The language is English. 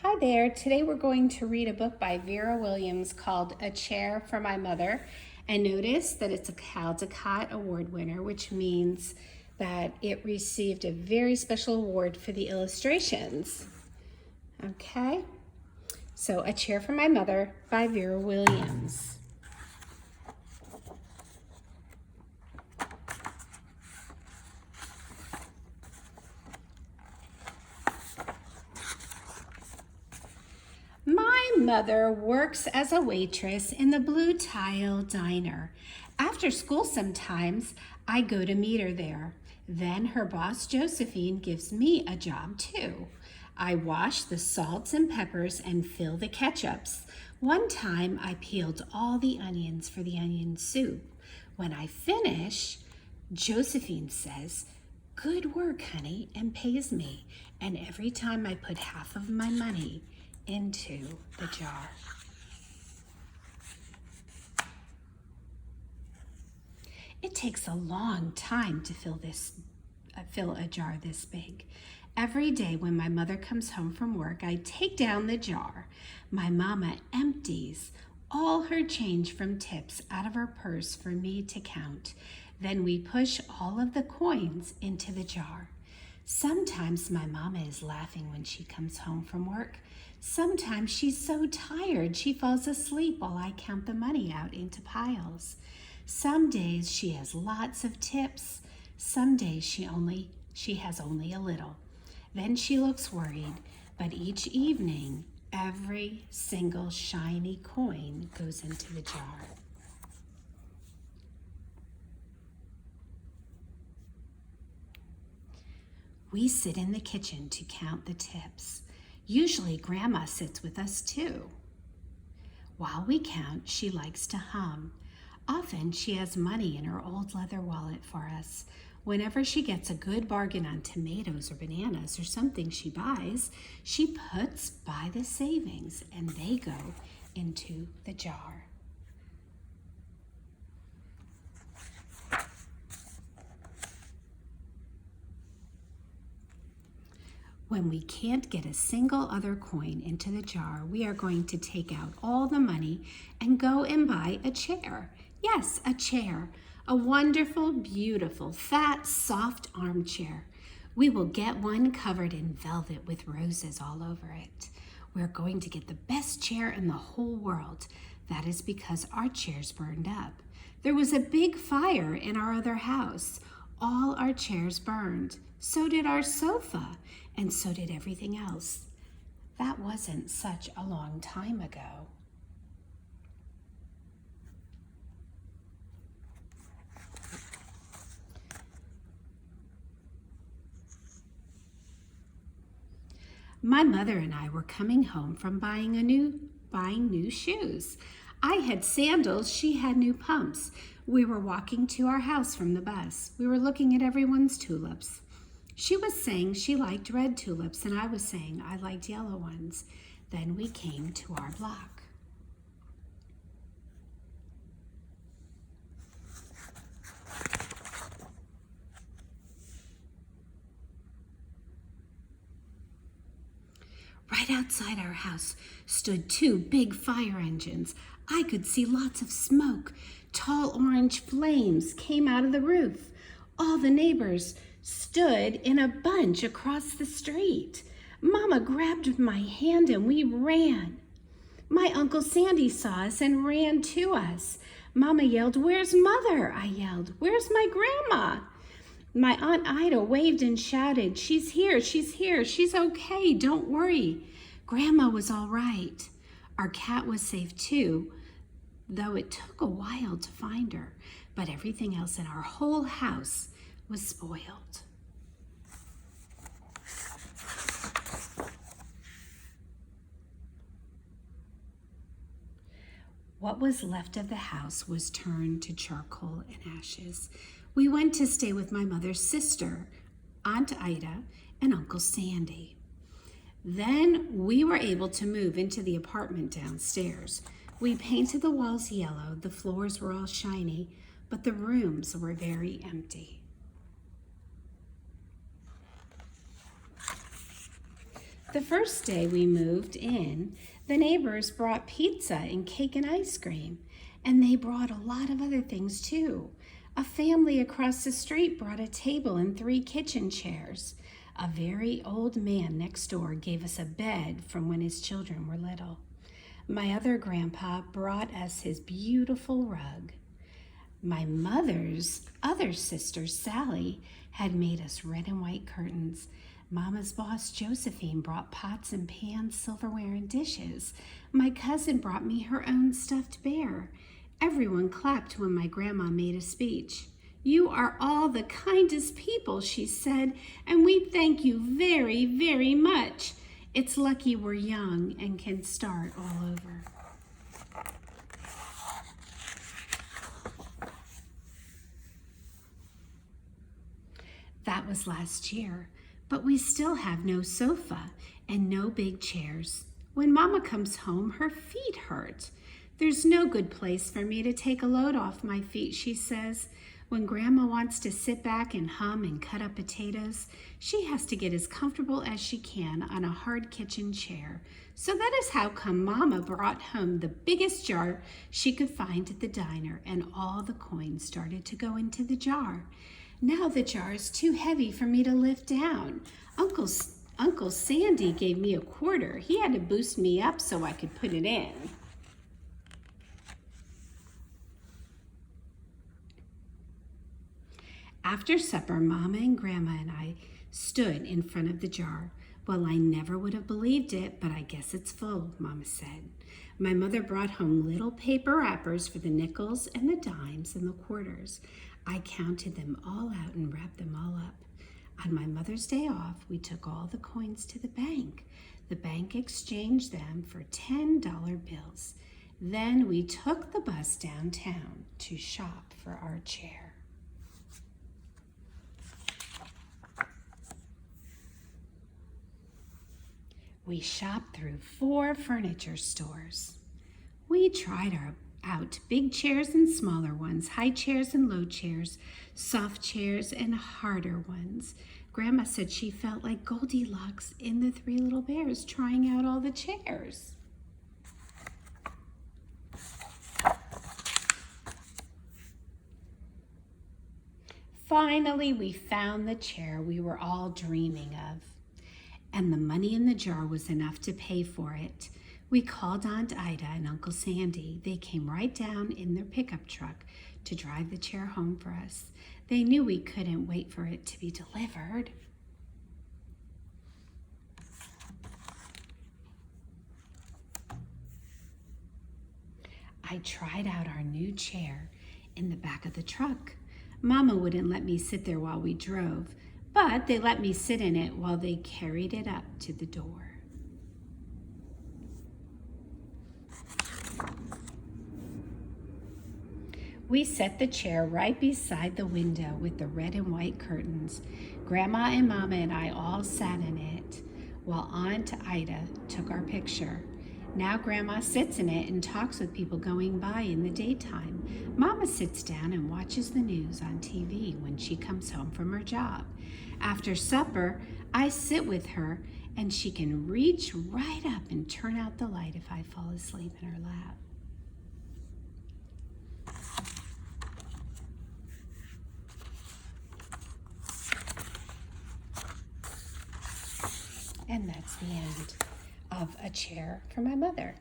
Hi there. Today we're going to read a book by Vera Williams called A Chair for My Mother. And notice that it's a Caldecott Award winner, which means that it received a very special award for the illustrations. Okay, so A Chair for My Mother by Vera Williams. My mother works as a waitress in the Blue Tile Diner. After school sometimes, I go to meet her there. Then her boss Josephine gives me a job too. I wash the salts and peppers and fill the ketchups. One time I peeled all the onions for the onion soup. When I finish, Josephine says, "Good work, honey," and pays me. And every time I put half of my money into the jar. It takes a long time to fill a jar this big. Every day when my mother comes home from work, I take down the jar. My mama empties all her change from tips out of her purse for me to count. Then we push all of the coins into the jar. Sometimes my mama is laughing when she comes home from work. Sometimes she's so tired she falls asleep while I count the money out into piles. Some days she has lots of tips. Some days she has only a little. Then she looks worried, but each evening, every single shiny coin goes into the jar. We sit in the kitchen to count the tips. Usually Grandma sits with us too. While we count, she likes to hum. Often she has money in her old leather wallet for us. Whenever she gets a good bargain on tomatoes or bananas or something she buys, she puts by the savings and they go into the jar. When we can't get a single other coin into the jar, we are going to take out all the money and go and buy a chair. Yes, a chair. A wonderful, beautiful, fat, soft armchair. We will get one covered in velvet with roses all over it. We're going to get the best chair in the whole world. That is because our chairs burned up. There was a big fire in our other house. All our chairs burned. So did our sofa, and so did everything else. That wasn't such a long time ago. My mother and I were coming home from buying new shoes. I had sandals, she had new pumps. We were walking to our house from the bus. We were looking at everyone's tulips. She was saying she liked red tulips, and I was saying I liked yellow ones. Then we came to our block. Right outside our house stood two big fire engines. I could see lots of smoke. Tall orange flames came out of the roof. All the neighbors stood in a bunch across the street. Mama grabbed my hand and we ran. My Uncle Sandy saw us and ran to us. Mama yelled, "Where's Mother?" I yelled, "Where's my grandma?" My Aunt Ida waved and shouted, she's here, she's okay, don't worry." Grandma was all right. Our cat was safe too, though it took a while to find her, but everything else in our whole house was spoiled. What was left of the house was turned to charcoal and ashes. We went to stay with my mother's sister, Aunt Ida, and Uncle Sandy. Then we were able to move into the apartment downstairs. We painted the walls yellow, the floors were all shiny, but the rooms were very empty. The first day we moved in, the neighbors brought pizza and cake and ice cream, and they brought a lot of other things too. A family across the street brought a table and 3 kitchen chairs. A very old man next door gave us a bed from when his children were little. My other grandpa brought us his beautiful rug. My mother's other sister, Sally, had made us red and white curtains. Mama's boss, Josephine, brought pots and pans, silverware, and dishes. My cousin brought me her own stuffed bear. Everyone clapped when my grandma made a speech. "You are all the kindest people," she said, "and we thank you very, very much. It's lucky we're young and can start all over." That was last year, but we still have no sofa and no big chairs. When Mama comes home, her feet hurt. "There's no good place for me to take a load off my feet," she says. When Grandma wants to sit back and hum and cut up potatoes, she has to get as comfortable as she can on a hard kitchen chair. So that is how come Mama brought home the biggest jar she could find at the diner, and all the coins started to go into the jar. Now the jar is too heavy for me to lift down. Uncle Sandy gave me a quarter. He had to boost me up so I could put it in. After supper, Mama and Grandma and I stood in front of the jar. "Well, I never would have believed it, but I guess it's full," Mama said. My mother brought home little paper wrappers for the nickels and the dimes and the quarters. I counted them all out and wrapped them all up. On my mother's day off, we took all the coins to the bank. The bank exchanged them for $10 bills. Then we took the bus downtown to shop for our chair. We shopped through 4 furniture stores. We tried out big chairs and smaller ones, high chairs and low chairs, soft chairs and harder ones. Grandma said she felt like Goldilocks in the 3 Little Bears trying out all the chairs. Finally, we found the chair we were all dreaming of, and the money in the jar was enough to pay for it. We called Aunt Ida and Uncle Sandy. They came right down in their pickup truck to drive the chair home for us. They knew we couldn't wait for it to be delivered. I tried out our new chair in the back of the truck. Mama wouldn't let me sit there while we drove, but they let me sit in it while they carried it up to the door. We set the chair right beside the window with the red and white curtains. Grandma and Mama and I all sat in it while Aunt Ida took our picture. Now Grandma sits in it and talks with people going by in the daytime. Mama sits down and watches the news on TV when she comes home from her job. After supper, I sit with her and she can reach right up and turn out the light if I fall asleep in her lap. And that's the end of A Chair for My Mother.